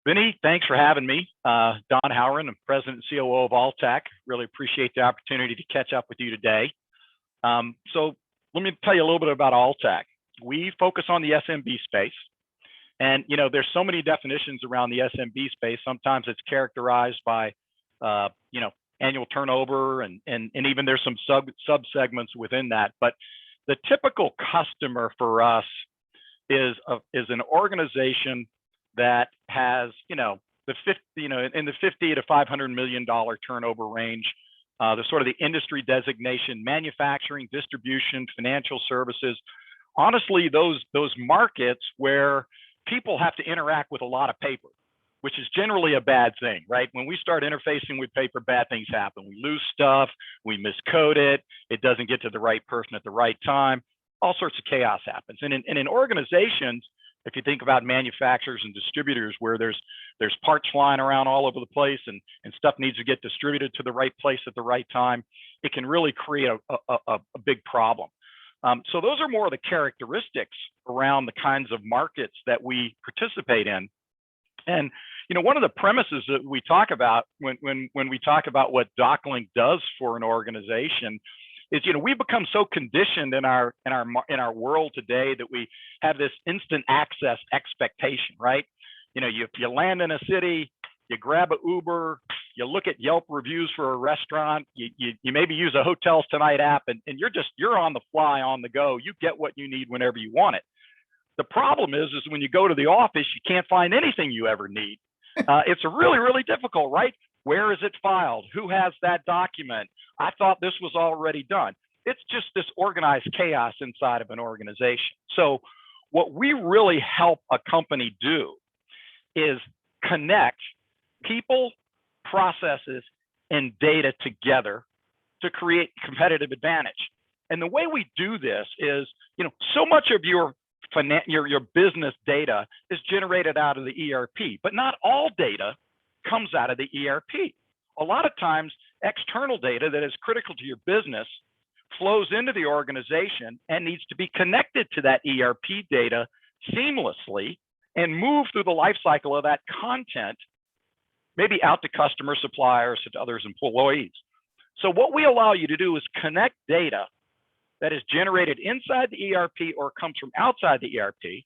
Vinnie, thanks for having me. Don Howren, I'm President and COO of Altec. Really appreciate the opportunity to catch up with you today. So let me tell you a little bit about Altec. We focus on the SMB space. And, there's so many definitions around the SMB space. Sometimes it's characterized by, annual turnover and even there's some sub-segments within that. But the typical customer for us is an organization that has, in the $50 to $500 million turnover range. The sort of the industry designation, manufacturing, distribution, financial services. Honestly, those markets where people have to interact with a lot of paper, which is generally a bad thing, right? When we start interfacing with paper, bad things happen. We lose stuff, we miscode it, it doesn't get to the right person at the right time. All sorts of chaos happens. And in organizations, if you think about manufacturers and distributors where there's parts flying around all over the place and stuff needs to get distributed to the right place at the right time, it can really create a big problem. So those are more of the characteristics around the kinds of markets that we participate in. And one of the premises that we talk about when we talk about what DocLink does for an organization is, we've become so conditioned in our world today that we have this instant access expectation, right? You land in a city, you grab an Uber, you look at Yelp reviews for a restaurant, you maybe use a Hotels Tonight app, and you're on the fly, on the go. You get what you need whenever you want it. The problem is when you go to the office, you can't find anything you ever need. It's really, really difficult, right? Where is it filed? Who has that document? I thought this was already done. It's just this organized chaos inside of an organization. So what we really help a company do is connect people, processes, and data together to create competitive advantage. And the way we do this is, so much of your business data is generated out of the ERP, but not all data comes out of the ERP. A lot of times, external data that is critical to your business flows into the organization and needs to be connected to that ERP data seamlessly and move through the life cycle of that content, maybe out to customers, suppliers, to others, employees. So what we allow you to do is connect data that is generated inside the ERP or comes from outside the ERP,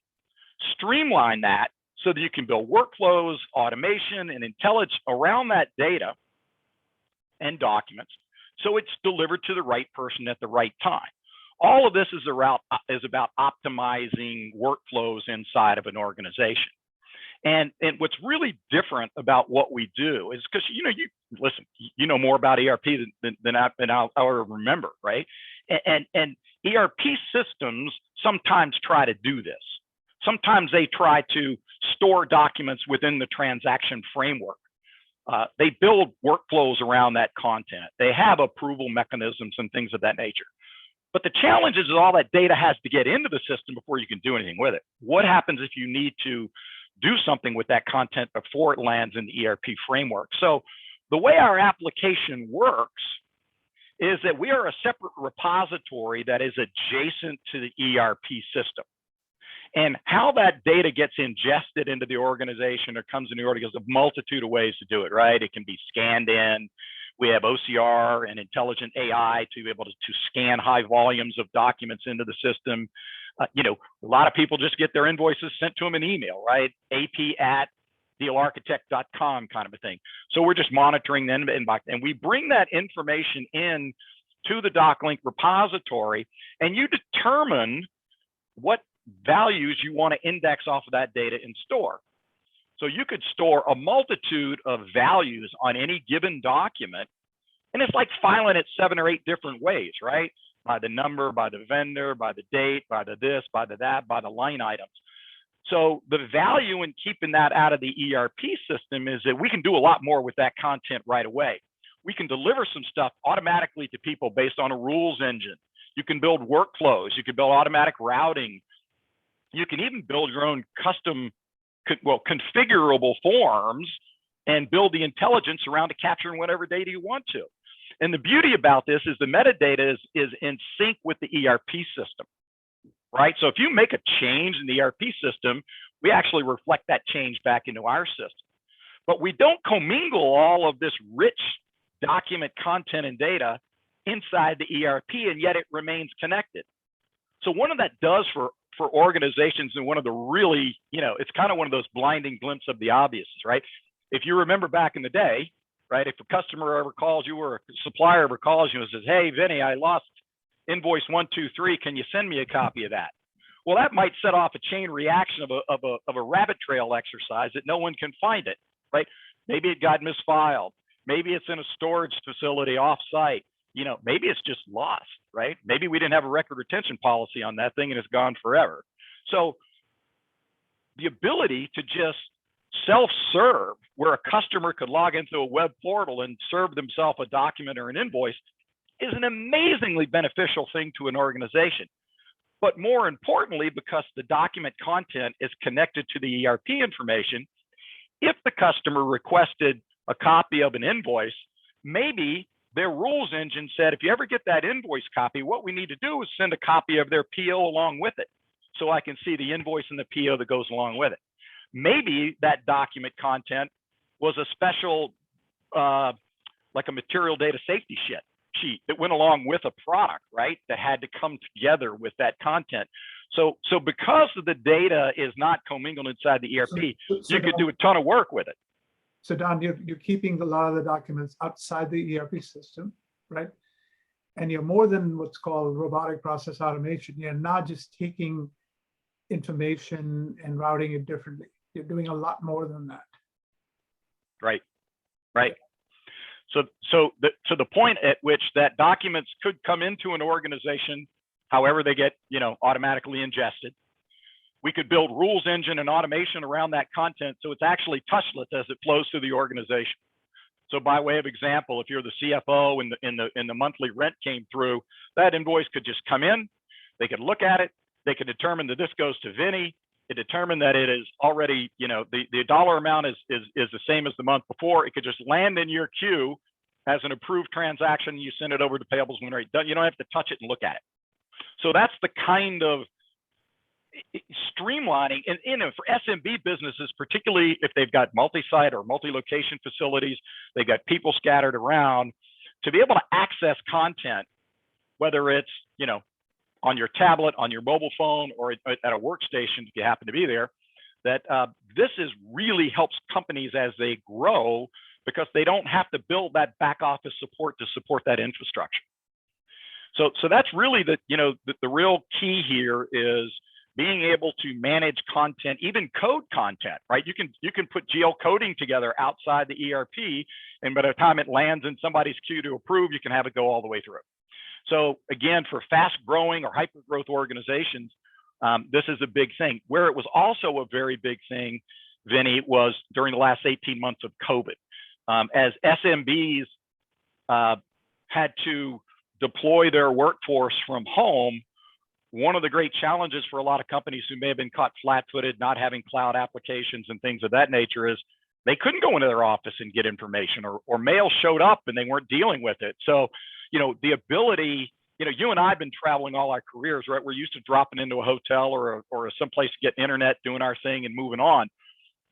streamline that so that you can build workflows, automation, and intelligence around that data and documents so it's delivered to the right person at the right time. All of this is about optimizing workflows inside of an organization. And what's really different about what we do is because you know more about ERP than I'll ever remember, right? And ERP systems sometimes try to do this. Sometimes they try to store documents within the transaction framework. They build workflows around that content. They have approval mechanisms and things of that nature. But the challenge is all that data has to get into the system before you can do anything with it. What happens if you need to do something with that content before it lands in the ERP framework? So the way our application works is that we are a separate repository that is adjacent to the ERP system. And how that data gets ingested into the organization or comes into the organization, there's a multitude of ways to do it, right? It can be scanned in. We have OCR and intelligent AI to be able to scan high volumes of documents into the system. A lot of people just get their invoices sent to them in email, right? AP@dealarchitect.com kind of a thing. So we're just monitoring them and we bring that information in to the DocLink repository, and you determine what values you want to index off of that data and store. So you could store a multitude of values on any given document, and it's like filing it 7 or 8 different ways, right? By the number, by the vendor, by the date, by the this, by the that, by the line items. So the value in keeping that out of the ERP system is that we can do a lot more with that content right away. We can deliver some stuff automatically to people based on a rules engine. You can build workflows. You can build automatic routing. You can even build your own custom, configurable forms and build the intelligence around to capturing whatever data you want to. And the beauty about this is the metadata is in sync with the ERP system, right? So if you make a change in the ERP system, we actually reflect that change back into our system. But we don't commingle all of this rich document content and data inside the ERP, and yet it remains connected. So one of that does for organizations, and one of the really, it's kind of one of those blinding glimpses of the obvious, right? If you remember back in the day, right, if a customer ever calls you or a supplier ever calls you and says, hey, Vinnie, I lost invoice 123, can you send me a copy of that? Well, that might set off a chain reaction of a rabbit trail exercise that no one can find it, right? Maybe it got misfiled. Maybe it's in a storage facility off-site. Maybe it's just lost, right? Maybe we didn't have a record retention policy on that thing and it's gone forever. So the ability to just self-serve, where a customer could log into a web portal and serve themselves a document or an invoice, is an amazingly beneficial thing to an organization. But more importantly, because the document content is connected to the ERP information, if the customer requested a copy of an invoice, maybe their rules engine said, if you ever get that invoice copy, what we need to do is send a copy of their PO along with it, so I can see the invoice and the PO that goes along with it. Maybe that document content was a special, like a material data safety sheet that went along with a product, right? That had to come together with that content. So because the data is not commingled inside the ERP, you could do a ton of work with it. So Don, you're keeping a lot of the documents outside the ERP system, right? And you're more than what's called robotic process automation. You're not just taking information and routing it differently. You're doing a lot more than that. Right. So the point at which that documents could come into an organization, however they get, automatically ingested. We could build rules engine and automation around that content, so it's actually touchless as it flows through the organization. So by way of example, if you're the CFO and the monthly rent came through, that invoice could just come in. They could look at it. They could determine that this goes to Vinnie. It determined that it is already, the dollar amount is the same as the month before. It could just land in your queue as an approved transaction. You send it over to Payables when it's done. You don't have to touch it and look at it. So that's the kind of streamlining, and for SMB businesses, particularly if they've got multi-site or multi-location facilities, they've got people scattered around, to be able to access content, whether it's on your tablet, on your mobile phone, or at a workstation if you happen to be there, that this really helps companies as they grow, because they don't have to build that back office support to support that infrastructure. So that's really the real key here, is being able to manage content, even code content, right? You can put geocoding together outside the ERP, and by the time it lands in somebody's queue to approve, you can have it go all the way through. So again, for fast growing or hyper growth organizations, this is a big thing. Where it was also a very big thing, Vinnie, was during the last 18 months of COVID. As SMBs had to deploy their workforce from home, one of the great challenges for a lot of companies who may have been caught flat-footed, not having cloud applications and things of that nature, is they couldn't go into their office and get information, or mail showed up and they weren't dealing with it. So, the ability, you and I have been traveling all our careers, right? We're used to dropping into a hotel or someplace to get internet, doing our thing and moving on.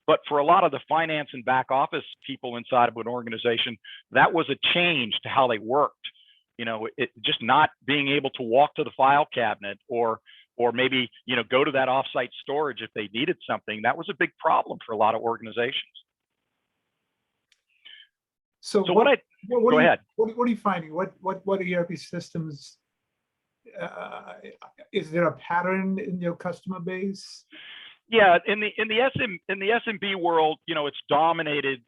But for a lot of the finance and back office people inside of an organization, that was a change to how they worked. It just not being able to walk to the file cabinet, or maybe, go to that offsite storage if they needed something. That was a big problem for a lot of organizations. So go ahead. What are you finding? What ERP systems? Is there a pattern in your customer base? Yeah, in the SMB world, it's dominated,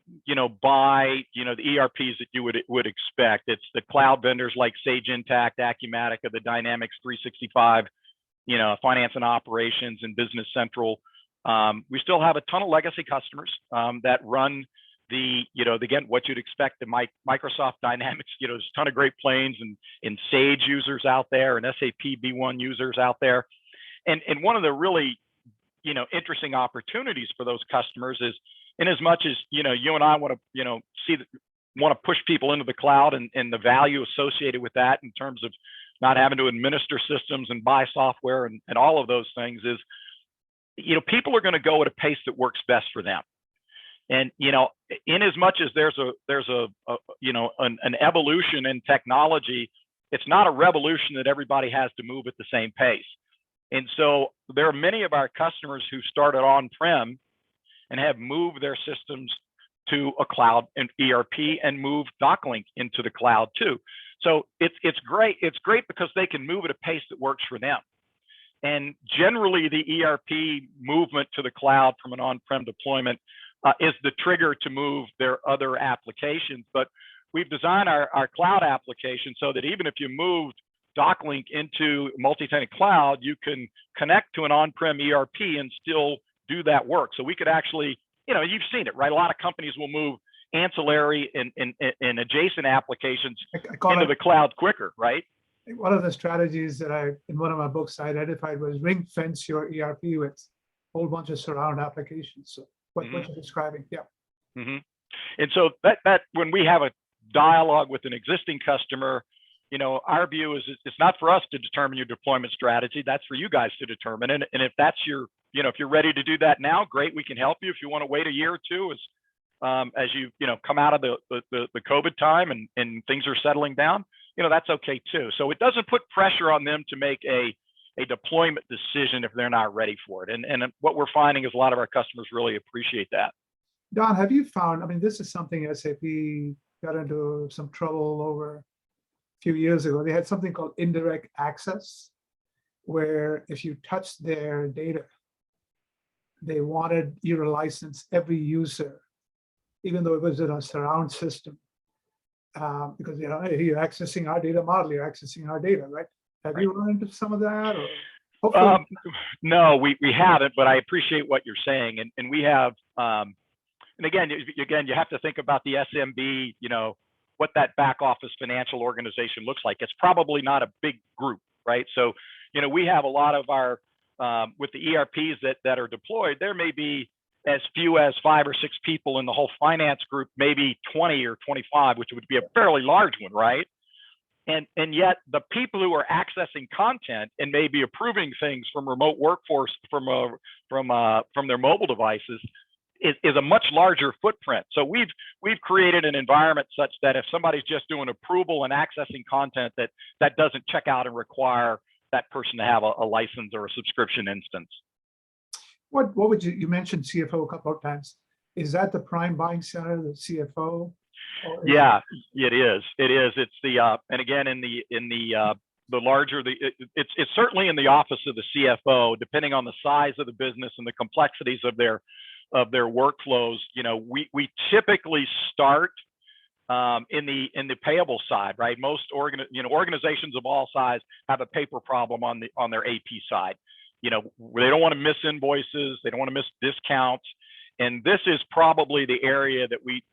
by the ERPs that you would expect. It's the cloud vendors like Sage Intacct, Acumatica, the Dynamics 365, finance and operations, and Business Central. We still have a ton of legacy customers that run again, what you'd expect, the Microsoft Dynamics. There's a ton of Great Plains and Sage users out there, and SAP B1 users out there. And one of the really interesting opportunities for those customers is, in as much as you and I want to push people into the cloud, and the value associated with that in terms of not having to administer systems and buy software and all of those things, is people are going to go at a pace that works best for them. And, in as much as there's an evolution in technology, it's not a revolution that everybody has to move at the same pace. And so there are many of our customers who started on-prem and have moved their systems to a cloud and ERP and moved DocLink into the cloud too. So it's great. It's great because they can move at a pace that works for them. And generally, the ERP movement to the cloud from an on-prem deployment is the trigger to move their other applications. But we've designed our cloud application so that even if you moved DocLink into multi-tenant cloud, you can connect to an on-prem ERP and still do that work. So we could actually, you've seen it, right? A lot of companies will move ancillary and adjacent applications into the cloud quicker, right? One of the strategies that in one of my books, I identified was ring fence your ERP with a whole bunch of surround applications. So what you're describing, yeah. Mm-hmm. And so that when we have a dialogue with an existing customer, our view is it's not for us to determine your deployment strategy. That's for you guys to determine. And if that's your, if you're ready to do that now, great, we can help you. If you want to wait a year or two as you come out of the COVID time and things are settling down, that's okay too. So it doesn't put pressure on them to make a deployment decision if they're not ready for it. And what we're finding is a lot of our customers really appreciate that. Don, have you found, this is something SAP got into some trouble over a few years ago. They had something called indirect access, where if you touched their data, they wanted you to license every user, even though it was in a surround system. Because hey, you're accessing our data model, you're accessing our data, right? Have you run into some of that? Or no, we haven't, but I appreciate what you're saying. And we have, and again, you have to think about the SMB, what that back office financial organization looks like. It's probably not a big group, right? So, we have a lot of our, with the ERPs that are deployed, there may be as few as 5 or 6 people in the whole finance group, maybe 20 or 25, which would be a fairly large one, right? And yet the people who are accessing content and maybe approving things from remote workforce from their mobile devices is a much larger footprint. So we've created an environment such that if somebody's just doing approval and accessing content that doesn't check out and require that person to have a license or a subscription instance. What would you mentioned CFO a couple of times? Is that the prime buying center, the CFO? Yeah, it is. It is. It's the and again in the larger it's certainly in the office of the CFO, depending on the size of the business and the complexities of their workflows. We typically start in the payable side, right? Most organizations of all size have a paper problem on their AP side. They don't want to miss invoices, they don't want to miss discounts, and this is probably the area that we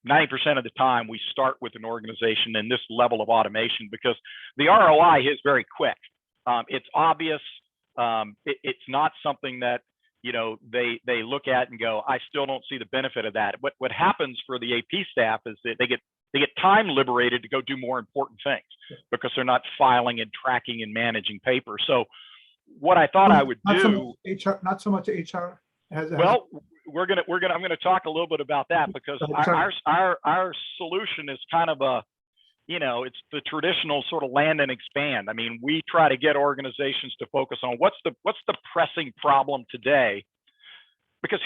90% of the time we start with an organization in this level of automation because the ROI is very quick. It's obvious. It's not something that they look at and go, I still don't see the benefit of that. What happens for the AP staff is that they get time liberated to go do more important things because they're not filing and tracking and managing paper. So what I thought I would do, not so much HR. Well, I'm gonna talk a little bit about that because our solution is kind of it's the traditional sort of land and expand. We try to get organizations to focus on what's the pressing problem today, because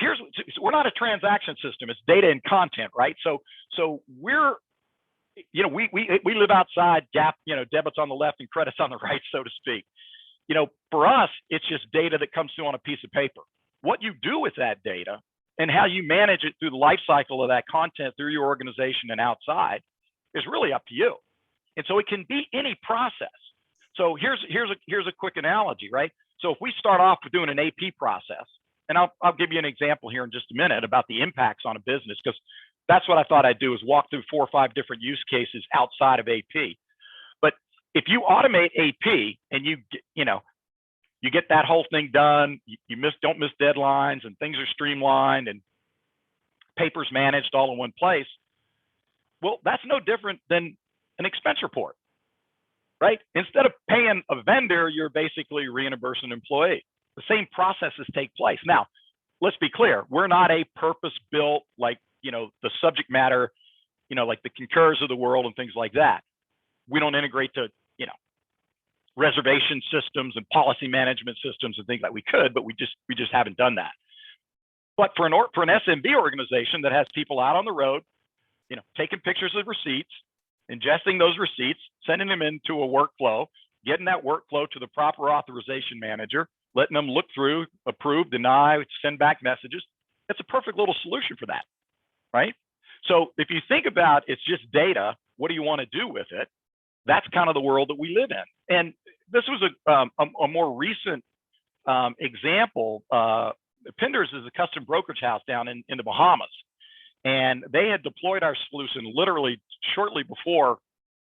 we're not a transaction system; it's data and content, right? So we're we live outside gap, debits on the left and credits on the right, so to speak. For us, it's just data that comes through on a piece of paper. What you do with that data and how you manage it through the life cycle of that content through your organization and outside is really up to you. And so it can be any process. So here's a quick analogy, right? So if we start off with doing an AP process, and I'll give you an example here in just a minute about the impacts on a business, because that's what I thought I'd do is walk through 4 or 5 different use cases outside of AP. But if you automate AP and you get that whole thing done, you don't miss deadlines and things are streamlined and papers managed all in one place. Well, that's no different than an expense report, right? Instead of paying a vendor, you're basically reimbursing an employee. the same processes take place. Now, let's be clear, we're not a purpose-built, like, the subject matter, like the Concurs of the world and things like that. We don't integrate to, reservation systems and policy management systems and things like we could, but we just haven't done that. But for an SMB organization that has people out on the road, taking pictures of receipts, ingesting those receipts, sending them into a workflow, getting that workflow to the proper authorization manager, letting them look through, approve, deny, send back messages, it's a perfect little solution for that, right? So if you think about it's just data, what do you want to do with it? That's kind of the world that we live in. And this was a more recent example. Pinders is a custom brokerage house down in the Bahamas. And they had deployed our solution literally shortly before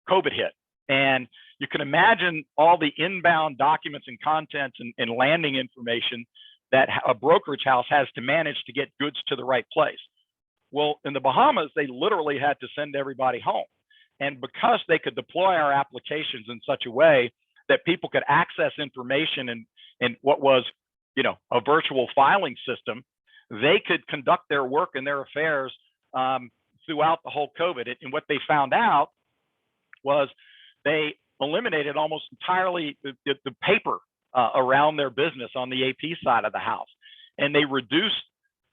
COVID hit. And you can imagine all the inbound documents and contents and landing information that a brokerage house has to manage to get goods to the right place. Well, in the Bahamas, they literally had to send everybody home. And because they could deploy our applications in such a way that people could access information in what was, a virtual filing system, they could conduct their work and their affairs throughout the whole COVID. And what they found out was they eliminated almost entirely the paper around their business on the AP side of the house. And they reduced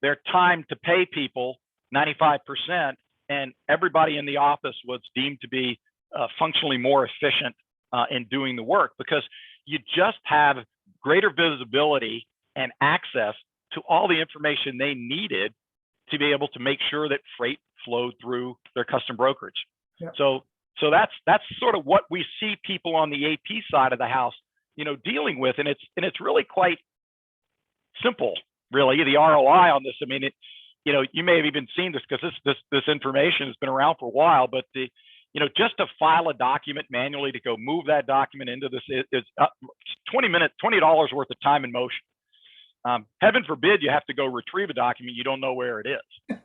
their time to pay people 95%, and everybody in the office was deemed to be functionally more efficient in doing the work, because you just have greater visibility and access to all the information they needed to be able to make sure that freight flowed through their custom brokerage. Yep. So that's sort of what we see people on the AP side of the house, dealing with, and it's really quite simple, really. The ROI on this, I mean, you may have even seen this because this information has been around for a while, but just to file a document manually, to go move that document into this is $20 worth of time and motion. Heaven forbid you have to go retrieve a document you don't know where it is.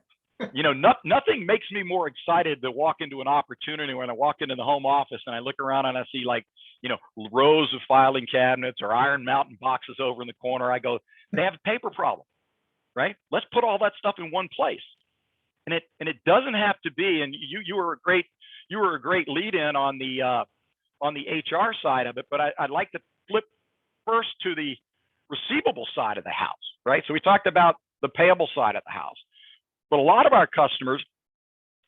Nothing makes me more excited to walk into an opportunity when I walk into the home office and I look around and I see rows of filing cabinets or Iron Mountain boxes over in the corner. I go, they have a paper problem, right? Let's put all that stuff in one place. And it doesn't have to be. And you were a great lead in on the HR side of it, but I'd like to flip first to the receivable side of the house, right? So we talked about the payable side of the house, but a lot of our customers,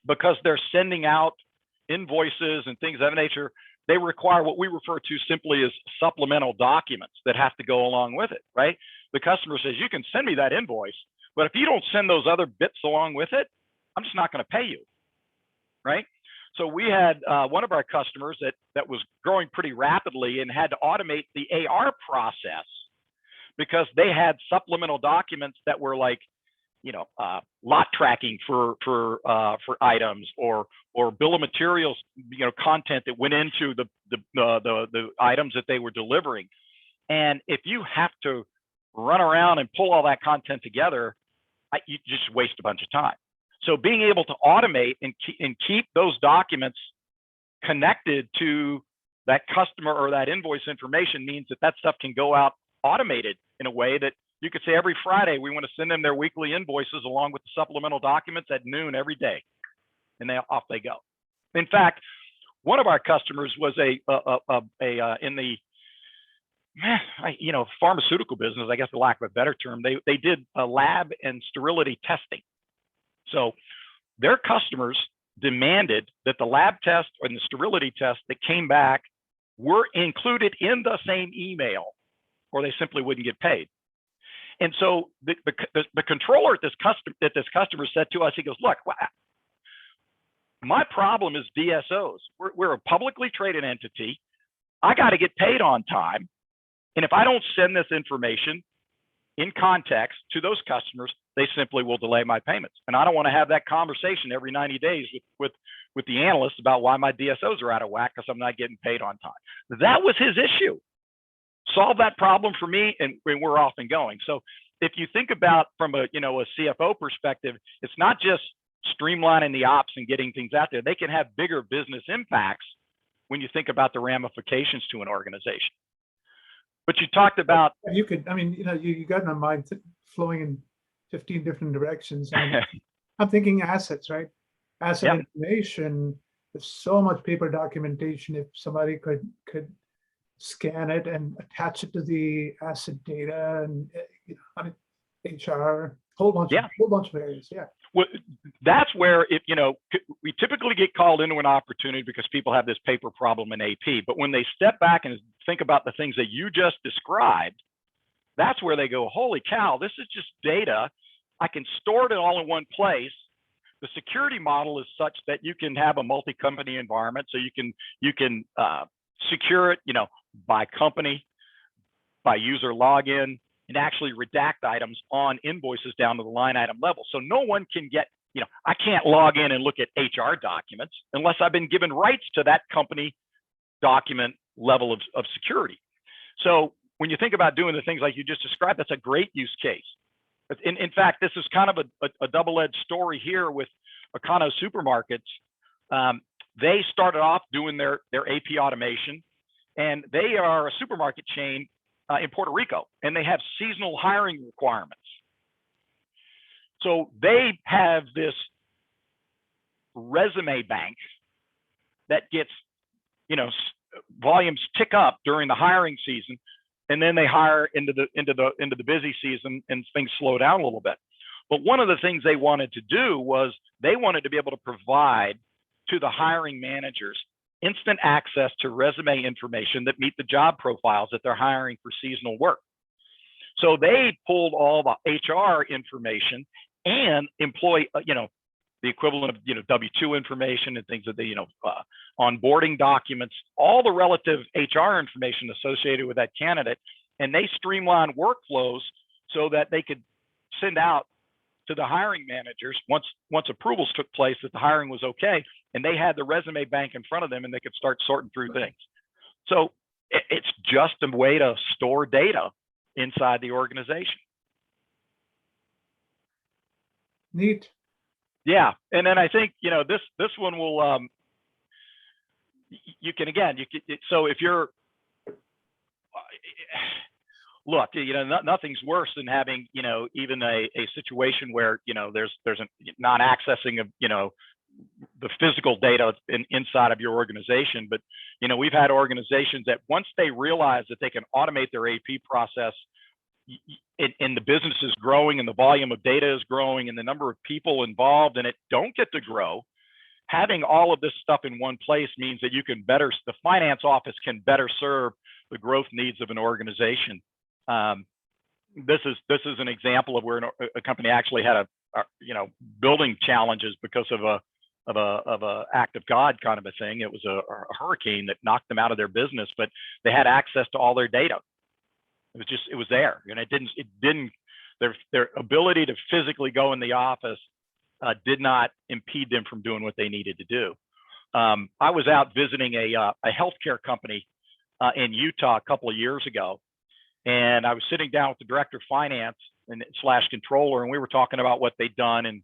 because they're sending out invoices and things of that nature, they require what we refer to simply as supplemental documents that have to go along with it, right? The customer says, you can send me that invoice, but if you don't send those other bits along with it, I'm just not going to pay you, right? So we had one of our customers that was growing pretty rapidly and had to automate the AR process because they had supplemental documents that were like, lot tracking for items or bill of materials, content that went into the items that they were delivering. And if you have to run around and pull all that content together, you just waste a bunch of time. So being able to automate and keep those documents connected to that customer or that invoice information means that stuff can go out automated in a way that you could say every Friday, we want to send them their weekly invoices along with the supplemental documents at noon every day. And off they go. In fact, one of our customers was in the pharmaceutical business, I guess for lack of a better term, they did a lab and sterility testing. So their customers demanded that the lab test and the sterility test that came back were included in the same email, or they simply wouldn't get paid. And so the controller at this customer said to us, he goes, look, my problem is DSOs. We're a publicly traded entity. I got to get paid on time. And if I don't send this information in context to those customers, they simply will delay my payments. And I don't want to have that conversation every 90 days with the analyst about why my DSOs are out of whack because I'm not getting paid on time. That was his issue. Solve that problem for me, and we're off and going. So if you think about from a CFO perspective, it's not just streamlining the ops and getting things out there. They can have bigger business impacts when you think about the ramifications to an organization. But you talked about, You could, I mean, you got my mind flowing in 15 different directions. I mean, I'm thinking assets, right? Asset information. There's so much paper documentation. If somebody could scan it and attach it to the asset data, and I mean, HR, whole bunch of areas. Yeah. well, that's where we typically get called into an opportunity because people have this paper problem in AP. But when they step back and think about the things that you just described, that's where they go, holy cow, this is just data. I can store it all in one place. The security model is such that you can have a multi-company environment, so you can secure it, by company, by user login, and actually redact items on invoices down to the line item level. So no one can get, I can't log in and look at HR documents unless I've been given rights to that company document level of security. So when you think about doing the things like you just described, that's a great use case. In fact, this is kind of a double-edged story here with Econo Supermarkets. They started off doing their AP automation, and they are a supermarket chain in Puerto Rico, and they have seasonal hiring requirements. So they have this resume bank that gets, volumes tick up during the hiring season, and then they hire into the busy season, and things slow down a little bit. But one of the things they wanted to do was they wanted to be able to provide to the hiring managers instant access to resume information that meet the job profiles that they're hiring for seasonal work. So they pulled all the HR information and employee, the equivalent of W-2 information and things that they, onboarding documents, all the relative HR information associated with that candidate, and they streamlined workflows so that they could send out to the hiring managers once approvals took place that the hiring was okay, and they had the resume bank in front of them and they could start sorting through things. So it's just a way to store data inside the organization. Neat. Yeah, and then I think this one will so if you're look, nothing's worse than having even a situation where there's a not accessing of the physical data inside of your organization. But we've had organizations that once they realize that they can automate their AP process, and the business is growing and the volume of data is growing and the number of people involved in it don't get to grow, having all of this stuff in one place means that the finance office can better serve the growth needs of an organization. This is an example of where a company actually had building challenges because of a act of God kind of a thing. It was a hurricane that knocked them out of their business, but they had access to all their data. It was there, and their ability to physically go in the office did not impede them from doing what they needed to do. I was out visiting a healthcare company in Utah a couple of years ago, and I was sitting down with the director of finance and / controller, and we were talking about what they'd done. And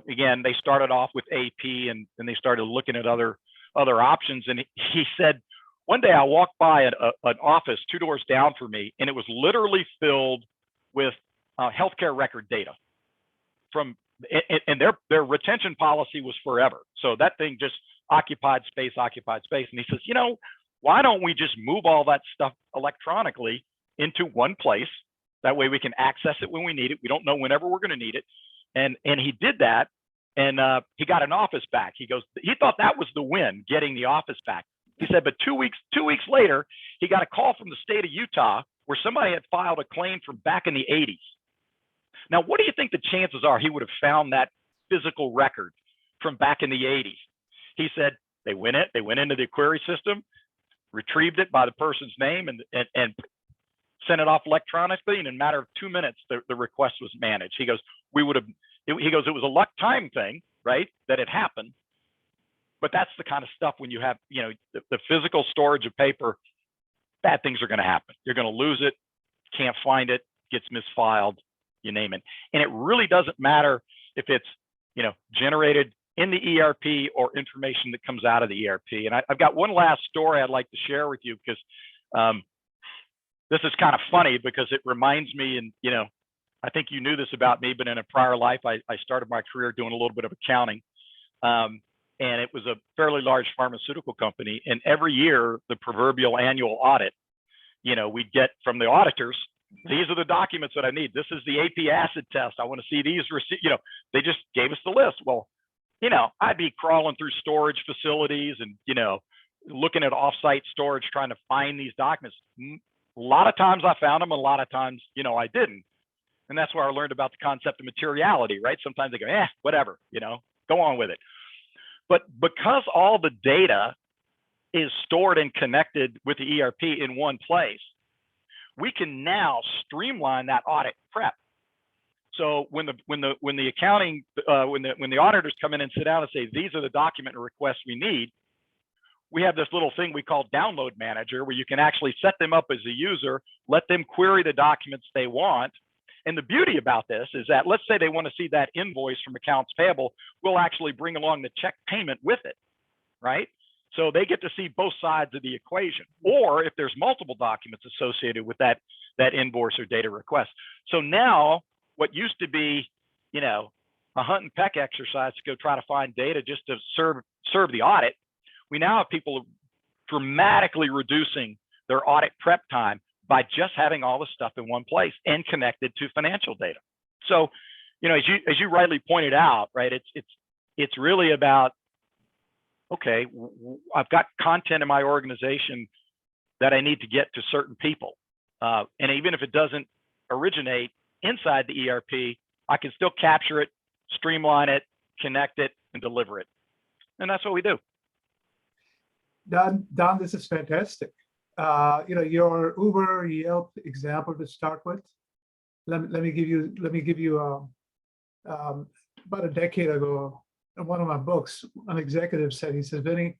again, they started off with AP, and then they started looking at other options. And he said, one day I walked by an office 2 doors down from me, and it was literally filled with healthcare record data and their retention policy was forever. So that thing just occupied space. And he says, why don't we just move all that stuff electronically into one place? That way we can access it when we need it. We don't know whenever we're going to need it. And he did that, and he got an office back. He thought that was the win, getting the office back. He said, but 2 weeks later, he got a call from the state of Utah where somebody had filed a claim from back in the 80s. Now, what do you think the chances are he would have found that physical record from back in the 80s? He said they went into the query system, retrieved it by the person's name, and sent it off electronically. And in a matter of 2 minutes, the request was managed. He goes, it was a luck time thing, right, that it happened. But that's the kind of stuff when you have, the physical storage of paper, bad things are going to happen. You're going to lose it, can't find it, gets misfiled, you name it. And it really doesn't matter if it's, generated in the ERP or information that comes out of the ERP. And I've got one last story I'd like to share with you, because this is kind of funny because it reminds me, and I think you knew this about me, but in a prior life, I started my career doing a little bit of accounting. And it was a fairly large pharmaceutical company. And every year, the proverbial annual audit, we'd get from the auditors, these are the documents that I need. This is the AP acid test. I want to see these receipts. They just gave us the list. Well, I'd be crawling through storage facilities and, looking at offsite storage, trying to find these documents. A lot of times I found them, a lot of times, I didn't. And that's where I learned about the concept of materiality, right? Sometimes they go, whatever, go on with it. But because all the data is stored and connected with the ERP in one place, we can now streamline that audit prep. So when the accounting, when the auditors come in and sit down and say, these are the document requests we need, we have this little thing we call Download Manager, where you can actually set them up as a user, let them query the documents they want. And the beauty about this is that, let's say they want to see that invoice from accounts payable, we'll actually bring along the check payment with it, right? So they get to see both sides of the equation. Or if there's multiple documents associated with that invoice or data request. So now what used to be, a hunt and peck exercise to go try to find data just to serve the audit, we now have people dramatically reducing their audit prep time by just having all the stuff in one place and connected to financial data. So, as you rightly pointed out, right, it's really about, okay, I've got content in my organization that I need to get to certain people. And even if it doesn't originate inside the ERP, I can still capture it, streamline it, connect it, and deliver it. And that's what we do. Don, this is fantastic. Your Uber, Yelp example to start with. Let me give you about a decade ago, in one of my books, an executive said, he says, Vinnie,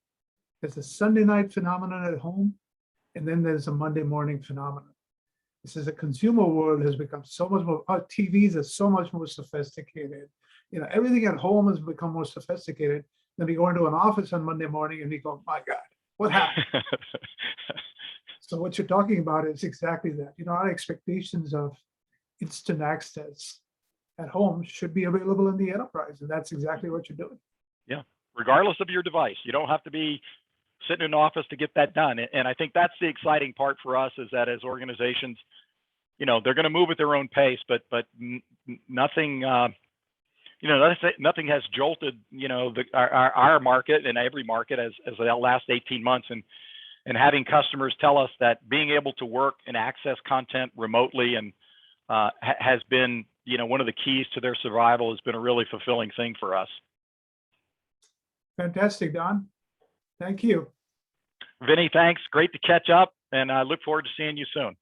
there's a Sunday night phenomenon at home, and then there's a Monday morning phenomenon. He says the consumer world has become so much more, our TVs are so much more sophisticated. Everything at home has become more sophisticated. Then we go into an office on Monday morning and we go, my God, what happened? So what you're talking about is exactly that. Our expectations of instant access at home should be available in the enterprise, and that's exactly what you're doing. Yeah, regardless of your device. You don't have to be sitting in an office to get that done. And I think that's the exciting part for us, is that as organizations, they're going to move at their own pace, but nothing, nothing has jolted, our market and every market as the last 18 months. And having customers tell us that being able to work and access content remotely and has been, one of the keys to their survival, has been a really fulfilling thing for us. Fantastic, Don. Thank you. Vinnie, thanks. Great to catch up, and I look forward to seeing you soon.